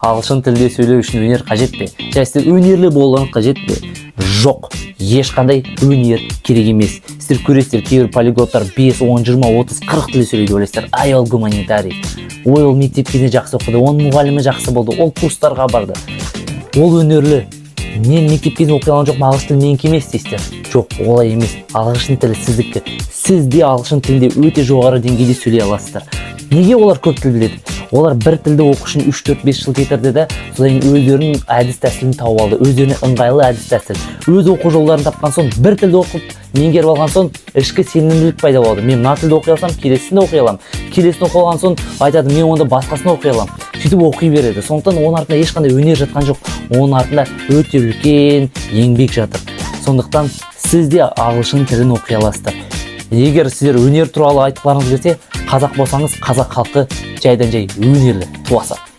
ағылшын тілде сөйлеу үшін өнер қажет пе? Және сіздер өнерлі болуыңыз қажет пе? Жоқ, ешқандай өнер керек емес. Сіздер көресіздер, кейбір полиглоттар 5, 10, 20, 30, 40 тілде сөйлейді ойлайсыздар. Ай, ол гуманитарий. Ой, ол мектепте жақсы оқыды, оның мұғалімі жақсы болды, ол курстарға барды. Ол өнерлі. Мен мектепте оқи алған жоқ, ағылшын тілі менікі емес дейсіздер. жоқ, олай емес. Ағылшын тілі сіздікі. Сіз де ағылшын тілінде өте жоғары деңгейде сөйлей аласыздар. Неге олар көп тіл біледі? Олар бір тілді оқу үшін 3-4-5 жыл кетірді де, содан өздерінің әдіс тәсілін тауып алды. Өздеріне ыңғайлы әдіс тәсіл. Өз оқу жолдарын тапқан соң, бір тілді оқып, меңгеріп алған соң, ішкі сенімділік пайда болды. Мен мына тілді оқи алсам, келесін оқи аламын. Келесін оқи алған соң, айтады, мен онда басқасын оқи аламын. Сөйтіп оқи береді. Сондықтан оның артында ешқандай өнер жатқан жоқ. Оның артында өте үлкен еңбек жатыр. Сондықтан сіз де ағылшын тілін оқи аласыздар. Егер сіздер өнер туралы айтқыларыңыз келсе, қазақ болсаңыз, қазақ халқы жайдан жай өнерлі туасады.